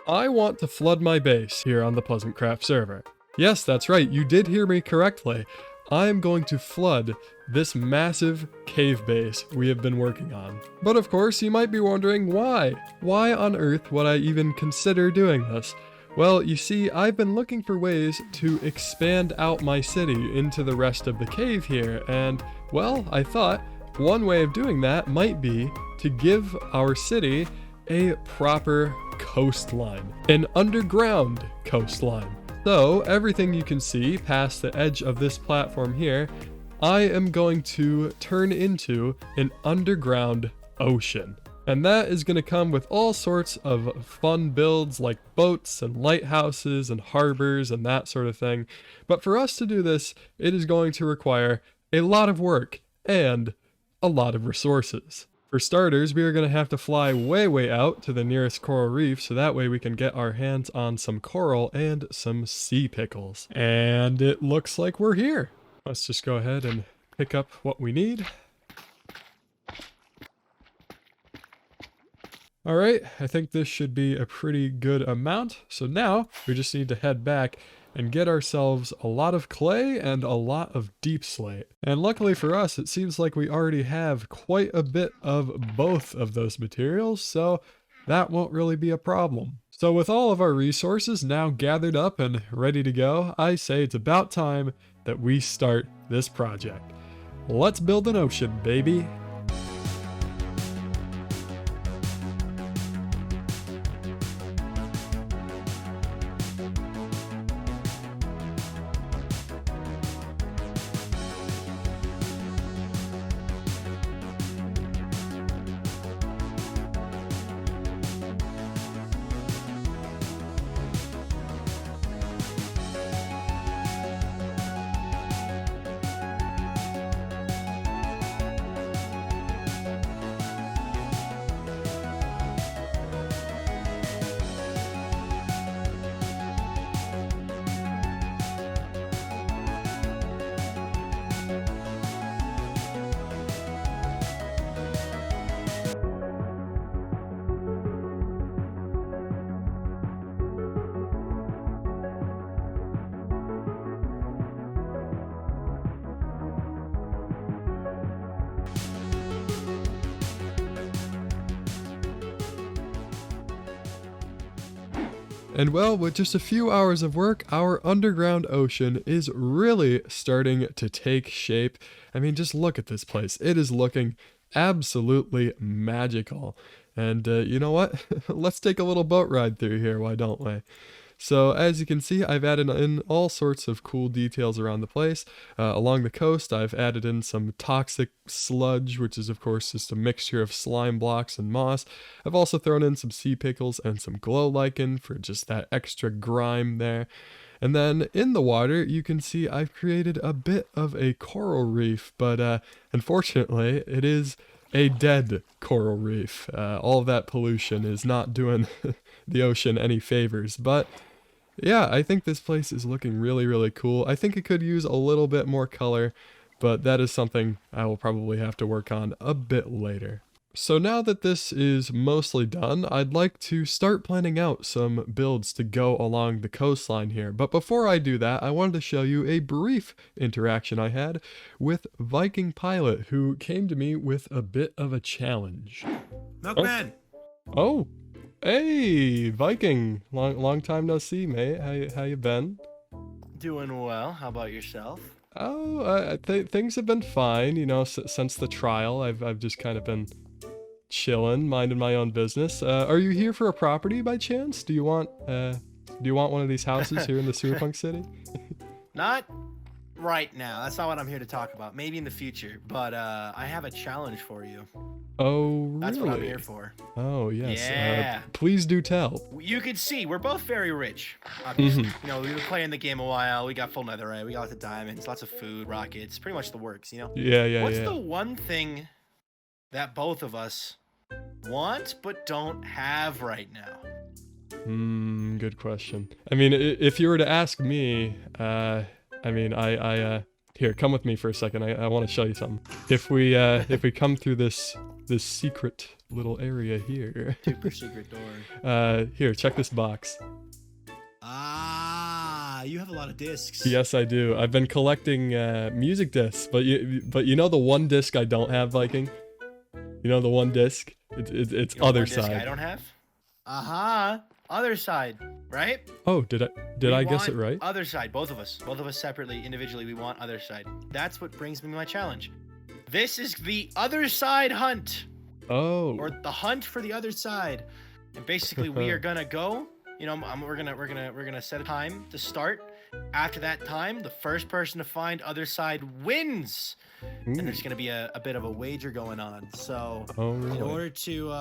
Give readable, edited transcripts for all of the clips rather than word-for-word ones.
I want to flood my base here on the PleasantCraft server. Yes, that's right, you did hear me correctly. I am going to flood this massive cave base we have been working on. But of course, you might be wondering why? Why on earth would I even consider doing this? Well, you see, I've been looking for ways to expand out my city into the rest of the cave here, and, well, I thought one way of doing that might be to give our city a proper coastline, an underground coastline. So everything you can see past the edge of this platform here, I am going to turn into an underground ocean. And that is going to come with all sorts of fun builds like boats and lighthouses and harbors and that sort of thing. But for us to do this, it is going to require a lot of work and a lot of resources. For starters, we are going to have to fly way out to the nearest coral reef so that way we can get our hands on some coral and some sea pickles. And it looks like we're here. Let's just go ahead and pick up what we need. Alright, I think this should be a pretty good amount. So now we just need to head back and get ourselves a lot of clay and a lot of deep slate. And luckily for us, it seems like we already have quite a bit of both of those materials, so that won't really be a problem. So with all of our resources now gathered up and ready to go, I say it's about time that we start this project. Let's build an ocean, baby. And well, with just a few hours of work, our underground ocean is really starting to take shape. I mean, just look at this place. It is looking absolutely magical. And you know what? Let's take a little boat ride through here, why don't we? So as you can see, I've added in all sorts of cool details around the place. Along the coast, I've added in some toxic sludge, which is of course just a mixture of slime blocks and moss. I've also thrown in some sea pickles and some glow lichen for just that extra grime there. And then in the water, you can see I've created a bit of a coral reef, but unfortunately, it is a dead coral reef. All of that pollution is not doing the ocean any favors, but yeah, I think this place is looking really cool. I think it could use a little bit more color, but that is something I will probably have to work on a bit later. So now that this is mostly done, I'd like to start planning out some builds to go along the coastline here. But before I do that, I wanted to show you a brief interaction I had with VikingPilot, who came to me with a bit of a challenge. Milkman! Oh, hey, Viking. Long time no see, mate. How you been? Doing well. How about yourself? Oh, things have been fine. You know, since the trial, I've just kind of been chilling, minding my own business. Are you here for a property by chance? Do you want one of these houses here in the Cyberpunk City? Not right now. That's not what I'm here to talk about. Maybe in the future. But I have a challenge for you. Oh, really? That's what I'm here for. Oh, yes. Yeah. Please do tell. You can see we're both very rich. Obviously. You know, we were playing the game a while. We got full netherite. We got lots of diamonds, lots of food, rockets, pretty much the works, you know? Yeah. What's the one thing that both of us want but don't have right now? Good question. I mean, if you were to ask me, I here, come with me for a second. I want to show you something. If we come through this secret little area here. Super secret door. Here, check this box. Ah, you have a lot of discs. Yes, I do. I've been collecting music discs, but you know the one disc I don't have, Viking? You know the one disc? It's other side. I don't have? Other side, right? Oh, did I guess it right? Other side, both of us separately, individually, we want other side. That's what brings me my challenge. This is the other side hunt. Oh. Or the hunt for the other side. And basically we are gonna go, you know, we're gonna set a time to start. After that time, the first person to find other side wins. Ooh. And there's gonna be a bit of a wager going on. So really? in order to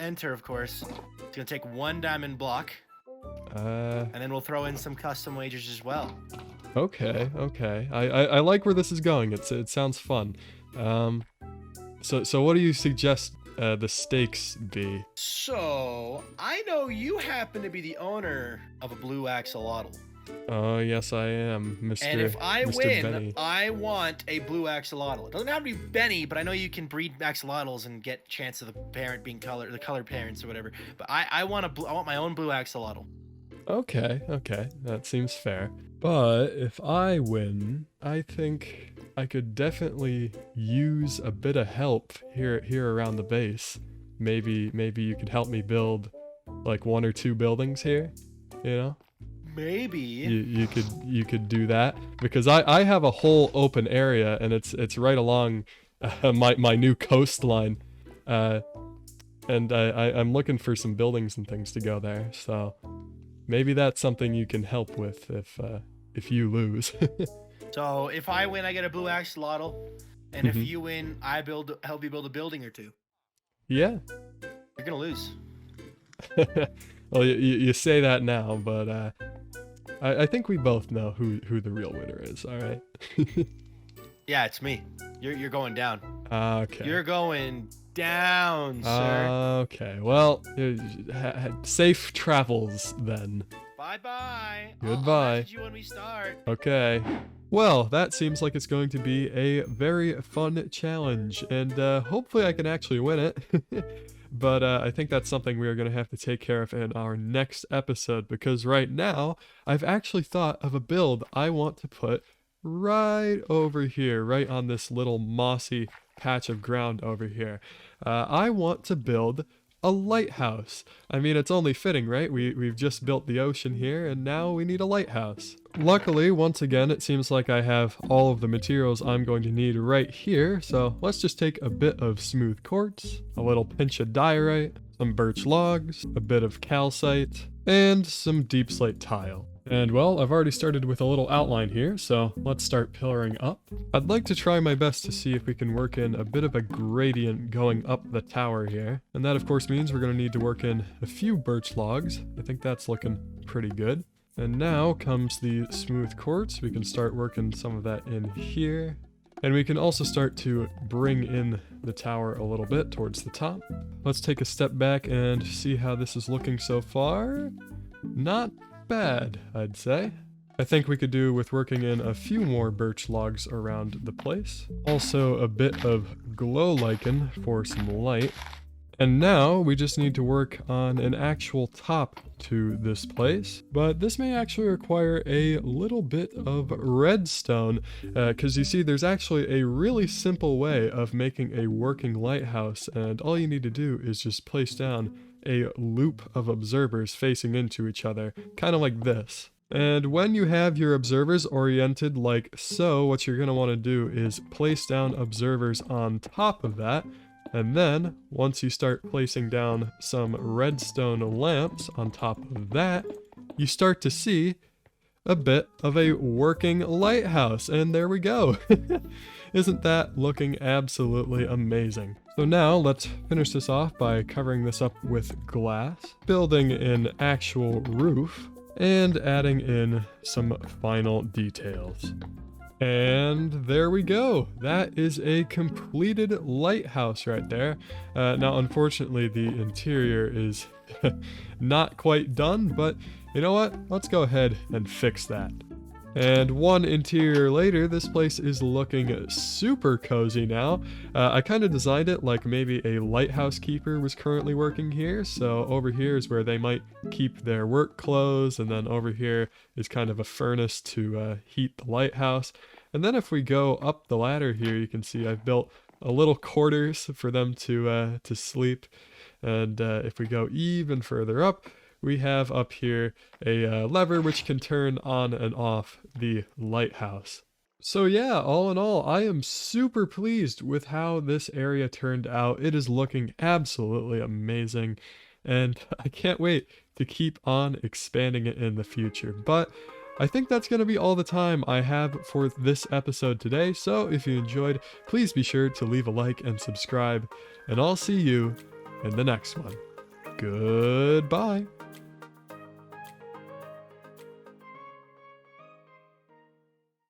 enter, of course, it's gonna take 1 diamond block. And then we'll throw in some custom wagers as well. Okay. I like where this is going. It sounds fun. So what do you suggest the stakes be? So I know you happen to be the owner of a blue axolotl. Oh, yes, I am, Mr. And if I Mr. win, Benny. I want a blue axolotl. It doesn't have to be Benny, but I know you can breed axolotls and get chance of the parent being the colored parents or whatever. But I want my own blue axolotl. Okay, that seems fair. But if I win, I think I could definitely use a bit of help here around the base. Maybe you could help me build like 1 or 2 buildings here, you know? Maybe you could do that, because I have a whole open area, and it's right along my new coastline, and I'm looking for some buildings and things to go there. So maybe that's something you can help with if you lose. So if I win, I get a blue axolotl, and if you win, I help you build a building or 2. Yeah. You're gonna lose. Well, you say that now, but I think we both know who the real winner is. All right. Yeah, it's me. You're going down. Okay. You're going down, sir. Okay. Well, safe travels then. Bye-bye. Goodbye. I'll message you when we start. Okay. Well, that seems like it's going to be a very fun challenge, and hopefully I can actually win it. But I think that's something we are going to have to take care of in our next episode, because right now I've actually thought of a build I want to put right over here, right on this little mossy patch of ground over here. I want to build a lighthouse. I mean, it's only fitting, right? We've just built the ocean here, and now we need a lighthouse. Luckily, once again, it seems like I have all of the materials I'm going to need right here, so let's just take a bit of smooth quartz, a little pinch of diorite, some birch logs, a bit of calcite, and some deep slate tile. And well, I've already started with a little outline here, so let's start pillaring up. I'd like to try my best to see if we can work in a bit of a gradient going up the tower here. And that of course means we're going to need to work in a few birch logs. I think that's looking pretty good. And now comes the smooth quartz. We can start working some of that in here. And we can also start to bring in the tower a little bit towards the top. Let's take a step back and see how this is looking so far. Not bad, I'd say. I think we could do with working in a few more birch logs around the place. Also a bit of glow lichen for some light. And now we just need to work on an actual top to this place. But this may actually require a little bit of redstone, because you see there's actually a really simple way of making a working lighthouse, and all you need to do is just place down a loop of observers facing into each other, kind of like this. And when you have your observers oriented like so, what you're going to want to do is place down observers on top of that. And then, once you start placing down some redstone lamps on top of that, you start to see a bit of a working lighthouse. And there we go. Isn't that looking absolutely amazing? So now let's finish this off by covering this up with glass, building an actual roof, and adding in some final details. And there we go. That is a completed lighthouse right there. Now, unfortunately, the interior is not quite done, but you know what? Let's go ahead and fix that. And one interior later, this place is looking super cozy now. I kind of designed it like maybe a lighthouse keeper was currently working here. So over here is where they might keep their work clothes, and then over here is kind of a furnace to heat the lighthouse. And then if we go up the ladder here, you can see I've built a little quarters for them to sleep. And if we go even further up, we have up here a lever which can turn on and off the lighthouse. So yeah, all in all, I am super pleased with how this area turned out. It is looking absolutely amazing, and I can't wait to keep on expanding it in the future. But I think that's going to be all the time I have for this episode today, so if you enjoyed, please be sure to leave a like and subscribe, and I'll see you in the next one. Goodbye.